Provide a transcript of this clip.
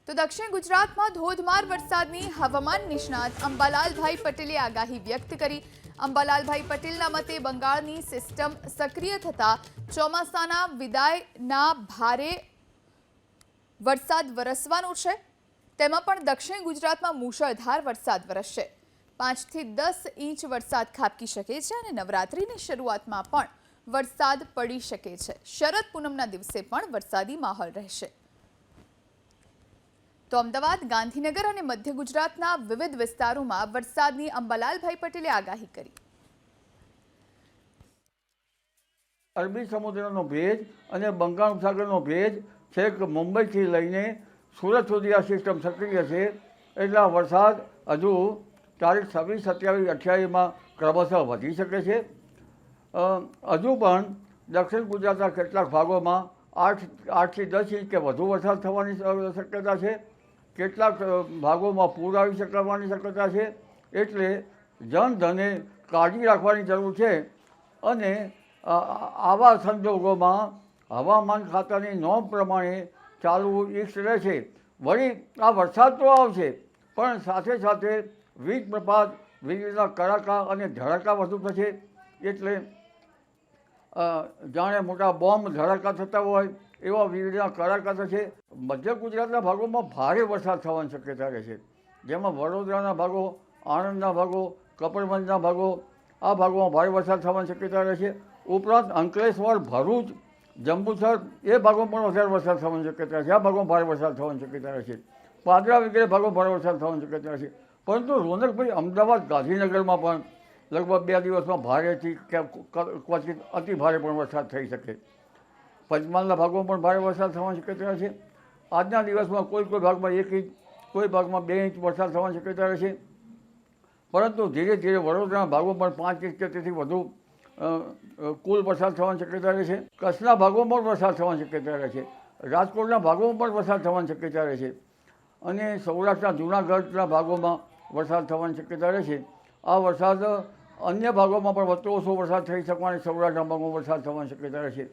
તો દક્ષિણ ગુજરાતમાં ધોધમાર વરસાદની હવામાન નિષ્ણાત અંબાલાલભાઈ પટેલે આગાહી વ્યક્ત કરી। અંબાલાલભાઈ પટેલના મતે બંગાળની સિસ્ટમ સક્રિય થતા ચોમાસાના વિદાયના ભારે વરસાદ વરસવાનો છે। તેમાં પણ દક્ષિણ ગુજરાતમાં મુશળધાર વરસાદ વરસશે। 5 થી 10 ઇંચ વરસાદ ખાબકી શકે છે અને નવરાત્રિની શરૂઆતમાં પણ વરસાદ પડી શકે છે। શરદ પૂનમના દિવસે પણ વરસાદી માહોલ રહેશે। તો અમદાવાદ, ગાંધીનગર અને મધ્ય ગુજરાતના વિવિધ વિસ્તારોમાં વરસાદની અંબાલાલભાઈ પટેલે આગાહી કરી। અરબી સમુદ્રનો ભેજ અને બંગાળ ઉપસાગરનો ભેજ છેક મુંબઈથી લઈને સુરત સુધી આ સિસ્ટમ સક્રિય છે, એટલે આ વરસાદ હજુ તારીખ 26, 27, 28માં ક્રમશઃ વધી શકે છે। હજુ પણ દક્ષિણ ગુજરાતના કેટલાક ભાગોમાં 8 થી 10 ઇંચ કે વધુ વરસાદ થવાની શક્યતા છે। કેટલાક ભાગોમાં પૂર આવી શકવાની શક્યતા છે, એટલે જનધને કાળજી રાખવાની જરૂર છે। અને આવા સંજોગોમાં હવામાન ખાતાની નોંધ પ્રમાણે ચાલવું ઈષ્ટ રહેશે। વળી આ વરસાદ તો આવશે, પણ સાથે સાથે વીજ પ્રપાત, વીજળીના કડાકા અને ધડાકા વધુ થશે। એટલે જાણે મોટા બોમ્બ ધડાકા થતા હોય એવા વીજળીના કડાકા થશે। મધ્ય ગુજરાતના ભાગોમાં ભારે વરસાદ થવાની શક્યતા રહેશે, જેમાં વડોદરાના ભાગો, આણંદના ભાગો, કપડવંજના ભાગો, આ ભાગોમાં ભારે વરસાદ થવાની શક્યતા રહેશે। ઉપરાંત અંકલેશ્વર, ભરૂચ, જંબુસર એ ભાગોમાં પણ વધારે વરસાદ થવાની શક્યતા છે। આ ભાગોમાં ભારે વરસાદ થવાની શક્યતા રહેશે। પાદરા વગેરે ભાગોમાં ભારે વરસાદ થવાની શક્યતા રહેશે। પરંતુ રોનકભાઈ, અમદાવાદ, ગાંધીનગરમાં પણ લગભગ 2 દિવસમાં ભારેથી ક્વચિત અતિ ભારે પણ વરસાદ થઈ શકે। પંચમહાલના ભાગોમાં પણ ભારે વરસાદ થવાની શક્યતા છે। આજના દિવસમાં કોઈ ભાગમાં 1 ઇંચ, કોઈ ભાગમાં 2 ઇંચ વરસાદ થવાની શક્યતા રહેશે। પરંતુ ધીરે ધીરે વડોદરાના ભાગોમાં પણ 5 ઇંચ કે તેથી વધુ કુલ વરસાદ થવાની શક્યતા રહેશે। કચ્છના ભાગોમાં પણ વરસાદ થવાની શક્યતા રહેશે। રાજકોટના ભાગોમાં પણ વરસાદ થવાની શક્યતા રહેશે। અને સૌરાષ્ટ્રના જૂનાગઢના ભાગોમાં વરસાદ થવાની શક્યતા રહેશે। આ વરસાદ અન્ય ભાગોમાં પણ વધતો ઓછો વરસાદ થઈ શકવાની, સૌરાષ્ટ્રના ભાગોમાં વરસાદ થવાની શક્યતા રહેશે।